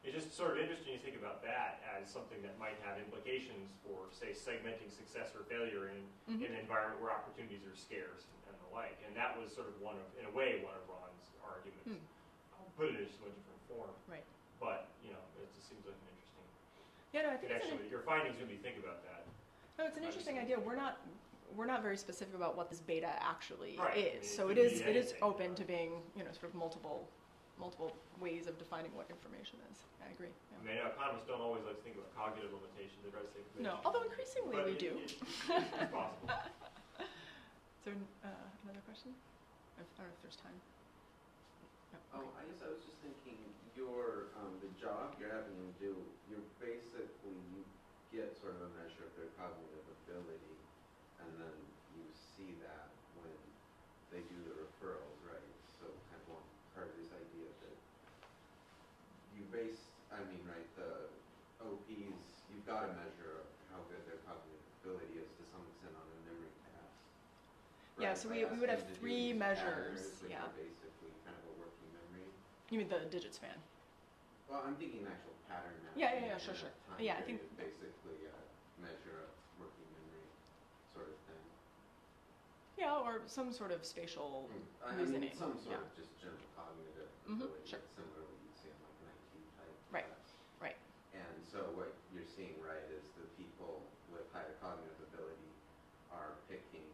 It's just sort of interesting to think about that as something that might have implications for, say, segmenting success or failure in an environment where opportunities are scarce and the like. And that was sort of one of Ron's arguments. Put it in just a different form, right? But it just seems like an interesting. Yeah, no, I think actually your findings when you think about that. No, it's an interesting idea. We're not very specific about what this beta actually is. So it is open to being sort of multiple ways of defining what information is. I agree. Yeah. Economists don't always like to think about cognitive limitations. They try to say information. No, although increasingly we do. It's possible. Is there another question? I don't know if there's time. Oh, I guess I was just thinking, the job you're having them do, you get sort of a measure of their cognitive ability, and then you see that when they do the referrals, right? So kind of one part of this idea that the OPs, you've got to measure how good their cognitive ability is to some extent on a memory task. Yeah, right? so By we would have asking to do 3 these measures. patterns, which Yeah. are basically kind of a working memory. You mean the digit span? Well, I'm thinking actual pattern matching. Yeah, in sure, a sure. time Yeah, I think- period, basically a measure of working memory sort of thing. Yeah, or some sort of spatial I reasoning. mean, some sort yeah. of just general cognitive Mhm, ability, sure. similarly you'd see in like an IQ type Right, test. right. And so what you're seeing, right, is the people with higher cognitive ability are picking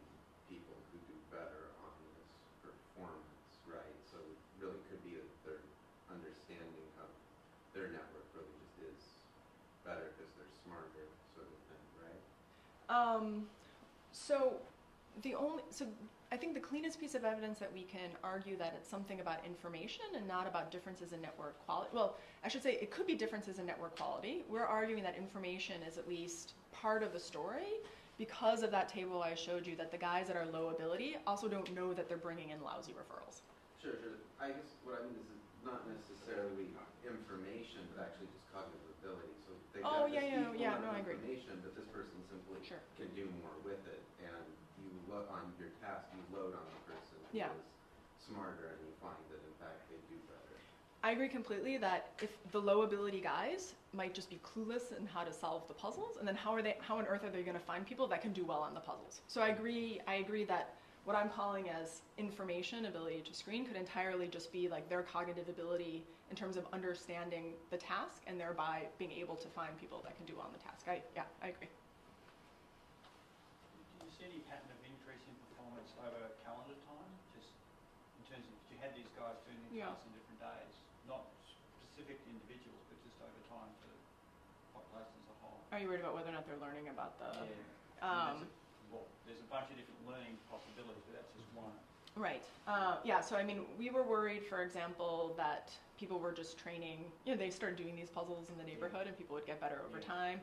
people who do better on this performance, right? So it really could be that their understanding of their network really just is better because they're smarter, sort of thing, right? So I think the cleanest piece of evidence that we can argue that it's something about information and not about differences in network quality. Well, I should say it could be differences in network quality. We're arguing that information is at least part of the story because of that table I showed you, that the guys that are low ability also don't know that they're bringing in lousy referrals. Sure. I guess what I mean is not necessarily information, but actually just cognitive ability. So they Oh, got this equal yeah, amount no, of I agree. information, but this person simply Sure. can do more with it. And you look on your task, you load on the person who Yeah. is smarter, and you find that in fact they do better. I agree completely that if the low ability guys might just be clueless in how to solve the puzzles, and then how on earth are they going to find people that can do well on the puzzles? So I agree that what I'm calling as information, ability to screen, could entirely just be like their cognitive ability in terms of understanding the task and thereby being able to find people that can do well on the task. I agree. Do you see any pattern of increase in performance over calendar time? Just in terms of, you had these guys doing the tasks in different days, not specific to individuals, but just over time for the population as a whole. Are you worried about whether or not they're learning about the... There's a bunch of different learning possibilities, but that's just one. Right. So I mean, we were worried, for example, that people were just training, they started doing these puzzles in the neighborhood and people would get better over time.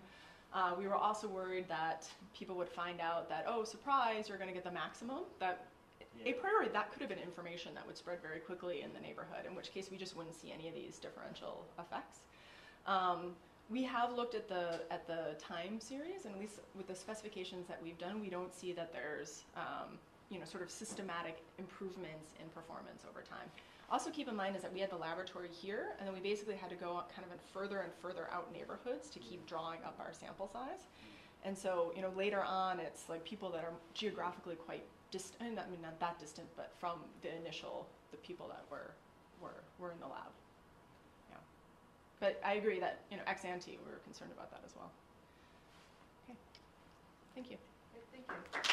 We were also worried that people would find out that, oh, surprise, you're going to get the maximum. That a priori, that could have been information that would spread very quickly in the neighborhood, in which case we just wouldn't see any of these differential effects. We have looked at the time series, and at least with the specifications that we've done, we don't see that there's sort of systematic improvements in performance over time. Also keep in mind is that we had the laboratory here, and then we basically had to go kind of in further and further out neighborhoods to keep drawing up our sample size. And so, later on, it's like people that are geographically quite distant, I mean, not that distant, but from the people that were in the lab. Yeah. But I agree that, ex ante, we're concerned about that as well. Okay. Thank you. Thank you.